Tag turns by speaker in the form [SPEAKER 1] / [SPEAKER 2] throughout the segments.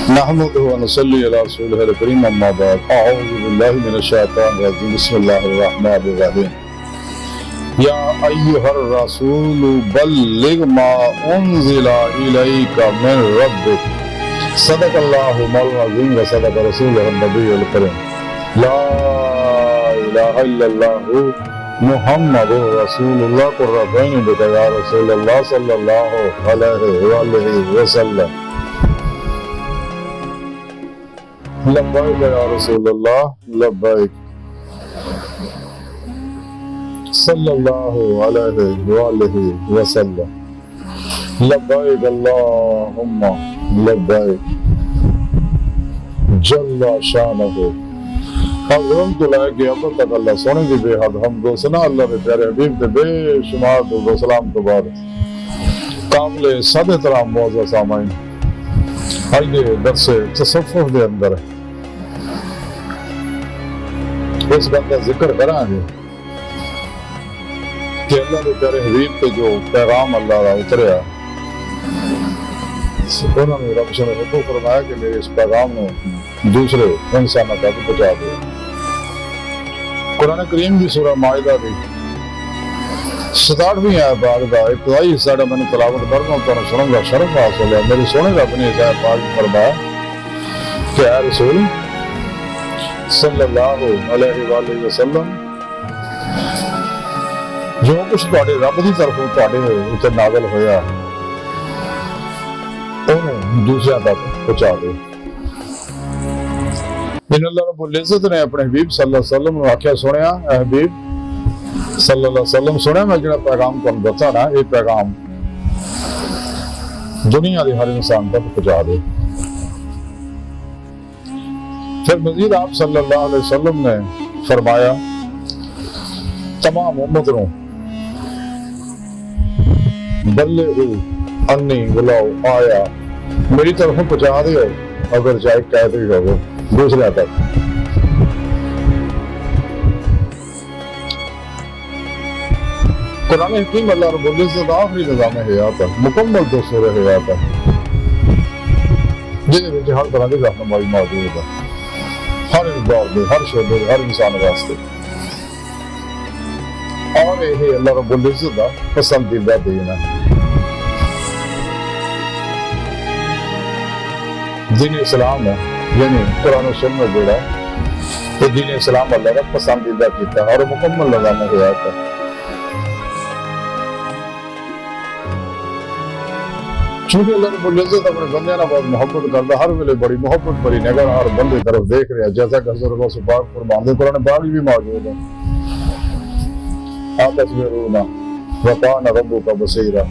[SPEAKER 1] نحمده ونصلي على رسوله الكريم اما بعد اعوذ بالله من الشيطان الرجيم بسم الله الرحمن الرحيم يا ايها الرسول بلغ ما انزل اليك من ربك صدق الله العظيم وصدق رسوله النبي الكريم لا اله الا الله محمد رسول الله قربان بك يا رسول الله صلى الله عليه وسلم لبیک یا رسول اللہ لبیک صلی اللہ علیہ وآلہ وسلم لبیک اللہم لبیک جل شانہ حضرم تو لائے کہ اب تک اللہ سونے دی بے حد حمد و ثنا اللہ کے پیارے حبیب دے بے شمار درود و سلام تو بعد قابل صد احترام معزز سامعین آئیے درس تصوف دے اندر اس بات کا ذکر کرا گے کہ اللہ کے پیارے حبیب پہ جو پیغام اللہ کا اتریا انہوں نے رب سے حکم فرمایا کہ میرے اس پیغام نے دوسرے انسانوں تک پہنچا دیا۔ قرآن کریم کی سورہ مائدہ دی 67ویں آیت پاک کا ابتدائی حصہ میں نے تلاوت کرنا تو سنوں گا شرف حاصل ہے۔ میری سونے رب نے اس آیت پاک فرمایا کہ اے رسول صلی اللہ علیہ وآلہ وسلم جو کچھ تواڈے رب دی طرفوں تواڈے اوتے نازل ہویا انہوں دوسرے تک پہنچا دو۔ ان اللہ رب العزت نے اپنے حبیب صلی اللہ علیہ وسلم نے آخیا سنیا اے حبیب صلی اللہ علیہ وسلم سنیا میں جڑا پیغام تم دتا نا یہ پیغام دنیا کے ہر انسان تک پہنچا دے۔ پھر مزید آپ صلی اللہ علیہ وسلم نے فرمایا تمام امت نو بلغوا انی ولو آیا میری طرف پہنچا دیو اگر چاہے کہتے ہی رہو دوسرے تک۔ قرآن حکیم اللہ رب العزت آخری نظام حیات ہے مکمل دو سورہ حیات ہے جن میں ہر طرح کی رہنمائی موجود ہے ہر دور میں ہر شعبے ہر انسان واسطے اور یہ اللہ رب العزت کا پسندیدہ دین ہے۔ دین اسلام ہے یعنی قرآن و سنت جڑا تو دین اسلام اللہ کا پسندیدہ کیتا ہے اور مکمل نظام حیات ہے۔ چونکہ اللہ رب العزت اپنے بندے نہ بہت محبت کرتا ہر ویلے بڑی محبت بڑی نگاہ ہر بندے طرف دیکھ رہا جیسا کہ حضرت غوث پاک فرماندے قرآن پاک بھی موجود ہے اتصبرون وکان ربک بصیرا۔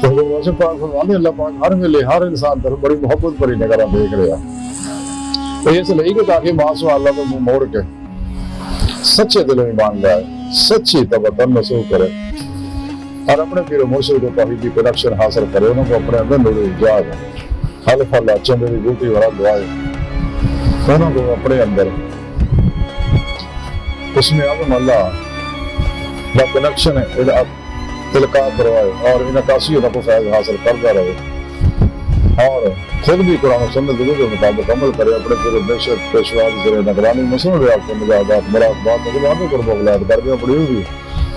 [SPEAKER 1] تو حضرت غوث پاک فرماندے اللہ پاک ہر ویلے ہر انسان طرف بڑی محبت بڑی نگاہ دیکھ رہا تو اس لیے کہ تاکہ ماسو اللہ کو منہ موڑ کے سچے دل ایمان لائے سچی توبہ نصوح کرے اور اپنے پیر و مرشد کو توحید کی کنیکشن حاصل کرے انہوں کو اپنے اندر نور ایجاد حلف اللہ چندے کی بوٹی ورا دعائے انہوں کو اپنے اندر اس میں عظم اللہ کا کنیکشن تلقا کروائے اور ان عکاسی انہوں کو فیض حاصل کرتا رہے اور خود بھی قرآن و سنت کے مطابق عمل کرے اپنے پیر و مرشد پیشوا کی ذریعے نگرانی مسلم ریاض کے مجاہدات مراقبات نگرانی قرب و ولایت کردیاں پڑی ہوئی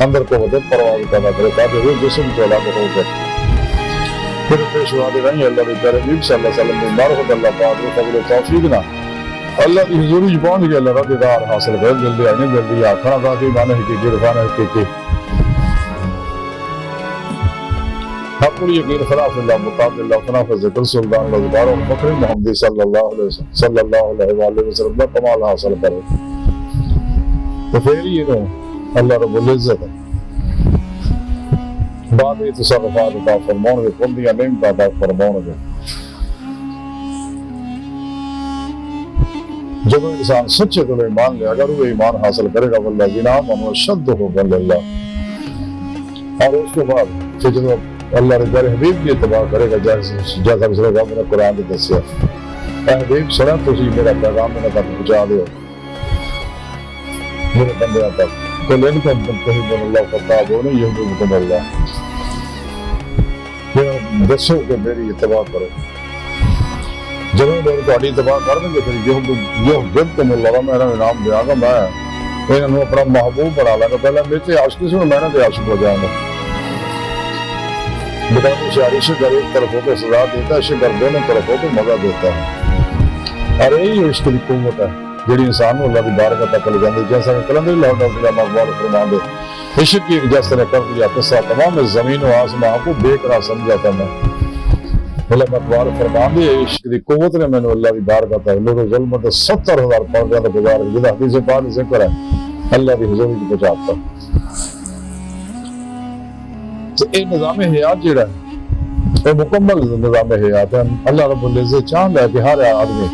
[SPEAKER 1] اندر کو ہوتے پرواز پیدا کرے تاکہ وہ جسم چولا کو ہو کر پھر پیشوا دے رہی اللہ کے پیارے حبیب صلی اللہ علیہ وسلم نے معرفت اللہ پاک و فضل و توفیق نہ اللہ کی حضوری پہنچ کے اللہ رضا دار حاصل کر جلدی آئیں جلدی آخنا تاکہ مانے حقیقی رفانہ حقیقی حق یقین خلاف اللہ مقابل اللہ خلاف ذکر سلطان اللہ دار و فخر محمدی صلی اللہ علیہ وسلم کا کمال حاصل کرے تو پھر یہ نو اللہ رب العزت بعد تصرفات عطا فرماؤں گے کندیاں نعمت عطا فرماؤں گے جب انسان سچے دل ایمان لے اگر وہ ایمان حاصل کرے گا والذین آمنوا اشد حبا للہ اور اس کے بعد پھر جب اللہ رب حبیب کی اتباع کرے گا جیسا بسرے گا میرا قرآن نے دسیا اے حبیب سنا تسی میرا پیغام میں تک پہنچا دیو میرے بندیاں تک قل ان کنتم تحبون اللہ فاتبعونی یحببکم اللہ دسو کہ میری اتباع کرو ਜਦੋਂ ਲੋਕ ਤੁਹਾਡੀ ਤਬਾਹ ਕਰਨਗੇ ਫਿਰ ਜੋ ਬਿਲਕੁਲ ਲਾਵਾ ਮੈਂ ਇਹਨਾਂ ਨੂੰ ਇਨਾਮ ਦਿਆਂਗਾ, ਮੈਂ ਇਹਨਾਂ ਨੂੰ ਆਪਣਾ ਮਹਿਬੂਬ ਬਣਾ ਲਾਂਗਾ। ਪਹਿਲਾਂ ਮੇਰੇ ਤੇ ਆਸ਼ਕ ਸੀ, ਮੈਂ ਇਹਨਾਂ ਤੇ ਆਸ਼ਕ ਹੋ ਜਾਊਂਗਾ। بتاؤ شاعری شکر ایک طرف ہو کے سزا دیتا ہے، شکر دونوں طرف ہو کے مزہ دیتا ہے۔ اور یہی عشق کی قوت ہے جڑی انسان کو اللہ کی بارگاہ تک لے جاتی ہے۔ جیسا کہ کلندر اللہ تعالیٰ مقبول فرمان دے، عشق کی ایک جس نے کر دیا قصہ تمام زمین و آسمان کو بے قرار سمجھا تھا میں۔ اللہ مقبول فرمان دے عشق کی قوت نے میں نے اللہ کی بارگاہ تک لوگ ظلمت 70,000 پردے تک گزار جدا حدیث پاک ذکر ہے اللہ کی حضور کی پہنچاتا۔ تو یہ نظام حیات جڑا ہے یہ مکمل نظام حیات ہے۔ اللہ رب العزت چاہتا ہے کہ ہر آدمی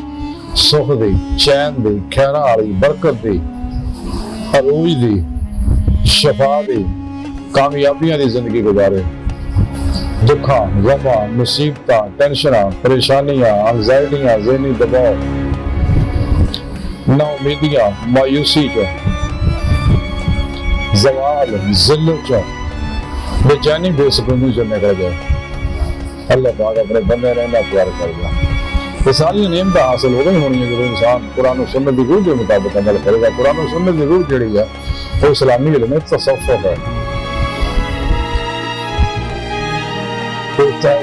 [SPEAKER 1] سکھ دی، چین دی، خیراں والی، برکت دی، عروج دی، شفا دی، کامیابیاں دی زندگی گزارے۔ دکھاں، غماں، مصیبتاں، ٹینشناں، پریشانیاں، انگزائٹیاں، ذہنی دباؤ، نا امیدیاں، مایوسی چ، زوال، ذلت چ، بے چینی، بے سکونی سے نکل جائے۔ اللہ پاک اپنے بندے نے نہ پیار کر گا۔ یہ ساری نعمتیں حاصل ہو گئی ہونی ہے کہ انسان قرآن و سنت کی روح کے مطابق عمل کرے گا۔ قرآن و سنت کی روح جڑی ہے وہ اسلامی علم تصوف ہے۔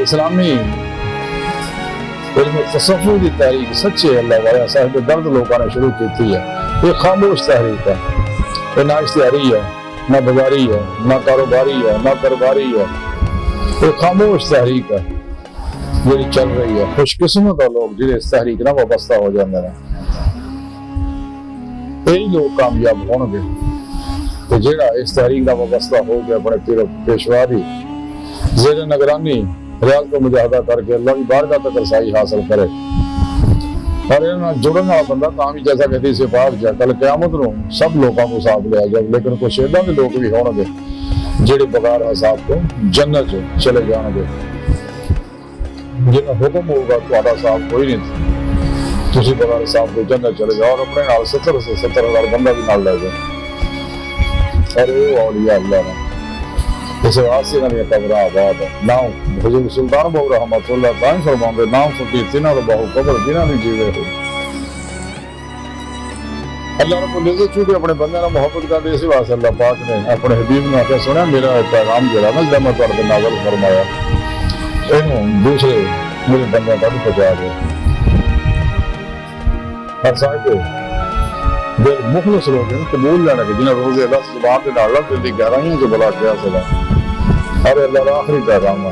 [SPEAKER 1] اسلامی علم تصوف کی تحریک سچے اللہ والا صاحب درد لوگوں نے شروع کی ہے۔ یہ خاموش تحریک ہے، یہ نہ اشتہاری ہے، نہ بازاری ہے، نہ کاروباری ہے، نہ درباری ہے۔ یہ خاموش تحریک ہے جی چل رہی ہے۔ خوش قسمت ہے لوگ جنہیں اس تحریک نہ وابستہ ہو جاتے ہیں، یہی لوگ کامیاب ہون گے۔ تو جہاں اس تحریک نہ وابستہ ہو گیا اپنے پیر پیشواری زیر نگرانی ریاض کو مجاہدہ کر کے اللہ کی بارگاہ تک رسائی حاصل کرے اور ان جڑن والا بندہ کام ہی جیسا کہتی سے پاک جائے، کل قیامت نو سب لوگوں کو ساتھ لیا جائے۔ لیکن کچھ ایڈا بھی لوگ بھی ہون گے جڑے بغیر حساب کو جنت چلے جان گے۔ جنہیں حکم ہوگا تھوڑا صاحب کوئی نہیں، تسی بغیر حساب کو جنت چلے جاؤ اور اپنے نال 70 سے 70,000 بندہ بھی نال لے جائے۔ اور یہ اولیاء اللہ نے اس واسطے نہ قبر آباد ہے۔ نام حضور سلطان بہو رحمت اللہ تعالی فرماؤں گے نام فقیر تینہ تو بہو قبر جنہ بھی جیوے ہو۔ اللہ رب العزت چونکہ اپنے بندے نے محبت کر دی، اسی واسطے اللہ پاک نے اپنے حبیب نے آخر سنیا میرا پیغام جڑا نا جب میں تھوڑے نازل فرمایا یہ دوسرے میرے بندے تک پہنچا دے۔ ہر صاحب دل مخلص لوگ ہیں قبول لینا کہ جنہیں روزے اللہ زبان کے نال دل دی گہرائیاں جو بلا کیا سلا اور اللہ کا آخری پیغام ہے۔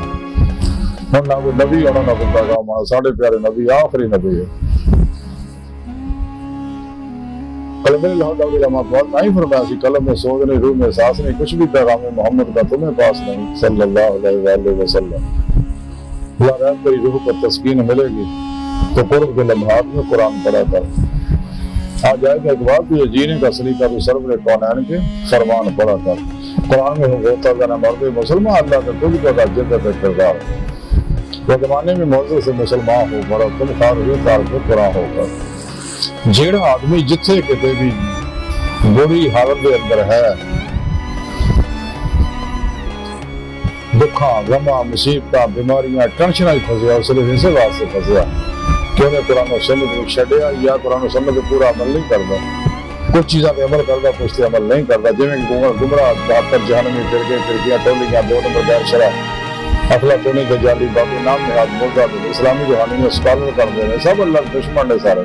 [SPEAKER 1] ہن نہ کوئی نبی ہونا نہ کوئی پیغام آنا، ساڑھے پیارے نبی آخری نبی ہے۔ قلم اللہ تعالیٰ بہت نہیں فرمایا سی قلم میں سوچ نہیں، روح میں احساس نہیں، کچھ بھی پیغام محمد کا تمہیں پاس نہیں صلی اللہ علیہ وآلہ وسلم۔ اللہ رحم تیری روح پر تسکین ملے گی تو قرب کے لمحات میں قرآن پڑھا کر آ جائے گا۔ ایک بات تو یہ جینے کا سلیقہ تو سرور کونین کے فرمان پڑھا کر۔ قرآن میں ہوتا جانا مرد مسلمان اللہ کا خود کا جدت کردار، وہ زمانے میں موضوع سے مسلمان ہو پڑا تم خار ہوئے تار کو قرآن ہو کر۔ جیڑا آدمی جتھے کتے بھی بری حالت کے اندر ہے، دکھاں، غماں، مصیبتاں، بیماریاں، ٹینشناں پھسیا، صرف اسی واسطے پھسیا کہ انہیں قرآن و سنت کو چھڈیا یا قرآن و سنت پہ پورا عمل نہیں کرتا۔ کچھ چیزاں پہ عمل کرتا، کچھ پہ عمل نہیں کرتا، جویں کہ گمراہ بہتر جہنمی فرقے فرقیاں ٹولیاں دو نمبر دار شرح افلاطونی دجالی بابی نام نہاد مردہ اسلامی روحانی میں اسکالر کر دے رہے سب اللہ کے دشمن نے سارے۔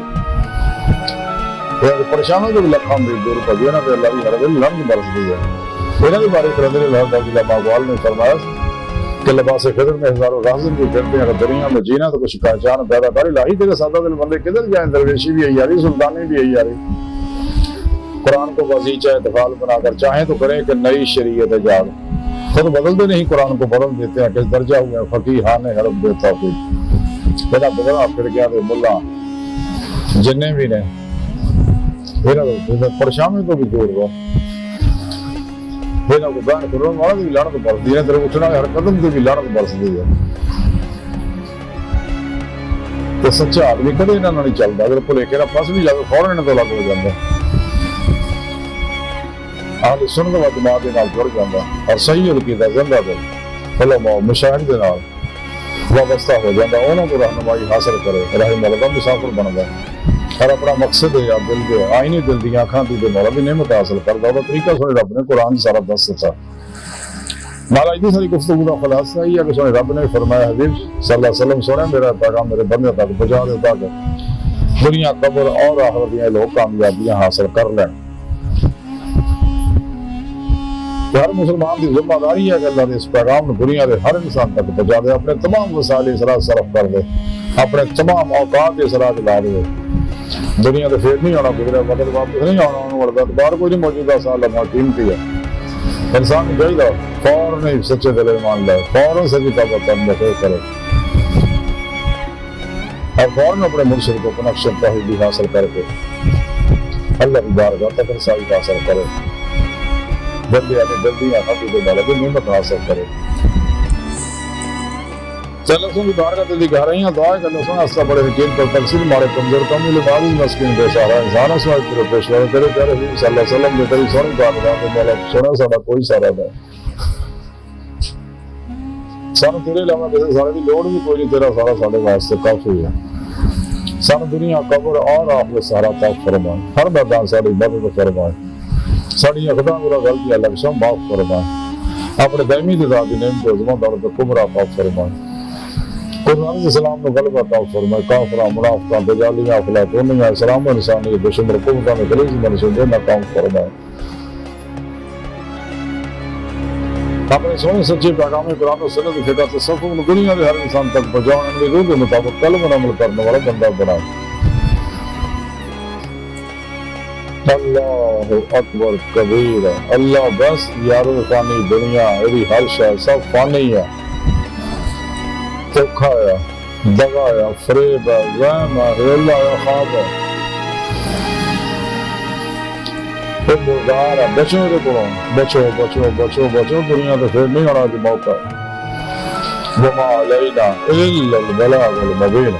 [SPEAKER 1] پریشانوں کے بھی لکھام بھی دور پر دینا پہ اللہ کی ہر دل لنگ برس دی ہے۔ انہوں نے بارے قرآن اللہ تعالیٰ ماغوال نے فرمایا کہ لباس خضر میں ہزاروں رازن بھی کرتے ہیں، اگر دنیا میں جینا تو کچھ پہچان پیدا کر الہی تیرے سادہ دل بندے کدھر جائیں، درویشی بھی ہے یاری، سلطانی بھی ہے یاری۔ قرآن کو وزیچہ اتفال بنا کر چاہیں تو کریں کہ نئی شریعت ایجاد، خود بدلتے نہیں قرآن کو بدل دیتے ہیں۔ کس درجہ ہوئے فقیہان حرم دیتا ہوئی بنا بدلا پھر گیا تو ملا جنہیں بھی نے پریشانی تو بھی دور رہو، کو بہن کرنے والا بھی لڑک برستی ہے، تیرے اٹھنا ہر قدم سے بھی لڑک برستی ہے۔ تو سچا آدمی کدے انہاں نہیں چلتا، اگر بھلیکے نہ پھس بھی جائے فوراً انہاں تو الگ ہو جاتا، اہل سنت و جماعت دے نال جڑ جاتا اور صحیح عقیدہ زندہ دل علماء مشاہد دے نال وابستہ ہو جاتا انہوں کو رہنمائی حاصل کرے راہ مولا کا مسافر بنتا اور اپنا مقصد ہے یا دل کے آئینی دل دی آنکھاں دی مولا بھی نعمت حاصل کرتا وہ طریقہ سونے رب نے قرآن سارا دس دیتا مالا اتنی ساری گفتگو کا خلاصہ یہ ہے کہ سونے رب نے فرمایا حبیب صلی اللہ علیہ وسلم سونے میرا پیغام میرے بندے تک پہنچا دیتا کہ دنیا قبر اور آخرت میں لوگ کامیابیاں حاصل کر لیں ہر مسلمان کی ذمہ داری ہے کہ اللہ نے اس پیغام کو دنیا کے ہر انسان تک پہنچا دے اپنے تمام وسائل اسراف صرف کر دے اپنے تمام اوقات اسراف لا دے دنیا تو پھر نہیں آنا گزرا مدد واپس نہیں آنا انہوں نے بار کوئی نہیں موجودہ سال لمحہ قیمتی ہے انسان کو چاہیے فوراً نہیں سچے دل ایمان لائے فوراً سچی توبہ کرے اور فوراً اپنے مرشد کو کنیکشن توحیدی حاصل کر کے اللہ کی بارگاہ تک رسائی حاصل کرے جلدی آنے جلدی آنے دے والا بھی نعمت حاصل کرے چلو سن کی بارگاہ دلی گھا رہی ہیں دعا ہے کہ اللہ سن اس کا بڑے یقین پر تقسیم ہمارے کمزور کم علم عالی مسکین بے سہارا انسان اسماعیل تیرے پیشوا تیرے پیارے حبیب صلی اللہ علیہ وسلم نے تیری سونی بارگاہ میں مولا سونا ساڑا کوئی سارا نہیں سانو تیرے علاوہ کسی سارے کی لوڑ بھی کوئی نہیں تیرا سارا ساڑے واسطے کافی ہے سانو دنیا قبر اور آخرت سارا پاک فرمائے ہر میدان ساری مدد فرمائے ساری اقدام میرا غلطی اللہ شم معاف فرمائے اپنے دائمی ذاتی نعمت عظمت دولت کبرا پاک فرمائے قرآن السلام نے غلبہ عطا فرمائے کافرہ منافقہ دجالیاں افلاطونیاں اسلام و انسانی دشمن قوتوں میں غلیظ منصوبے ناکام فرمائے اپنے سونے سچے پیغام قرآن و سنت فقہ تصوف کو دنیا کے ہر انسان تک پہنچاؤ ان کی روح کے مطابق قلب و عمل کرنے والا بندہ بنائے اللہ اکبر کبیر اللہ بس یارو فانی دنیا ایری ہر شے سب فانی ہے دھوکا ہے دغا ہے فریب ہے وہم ہے ریلا ہے خواب ہے مردار ہے بچوں کے کو بچو بچو بچو بچو دنیا تو پھر نہیں ہونا جو موقع ہے وما علینا الا البلاغ المبین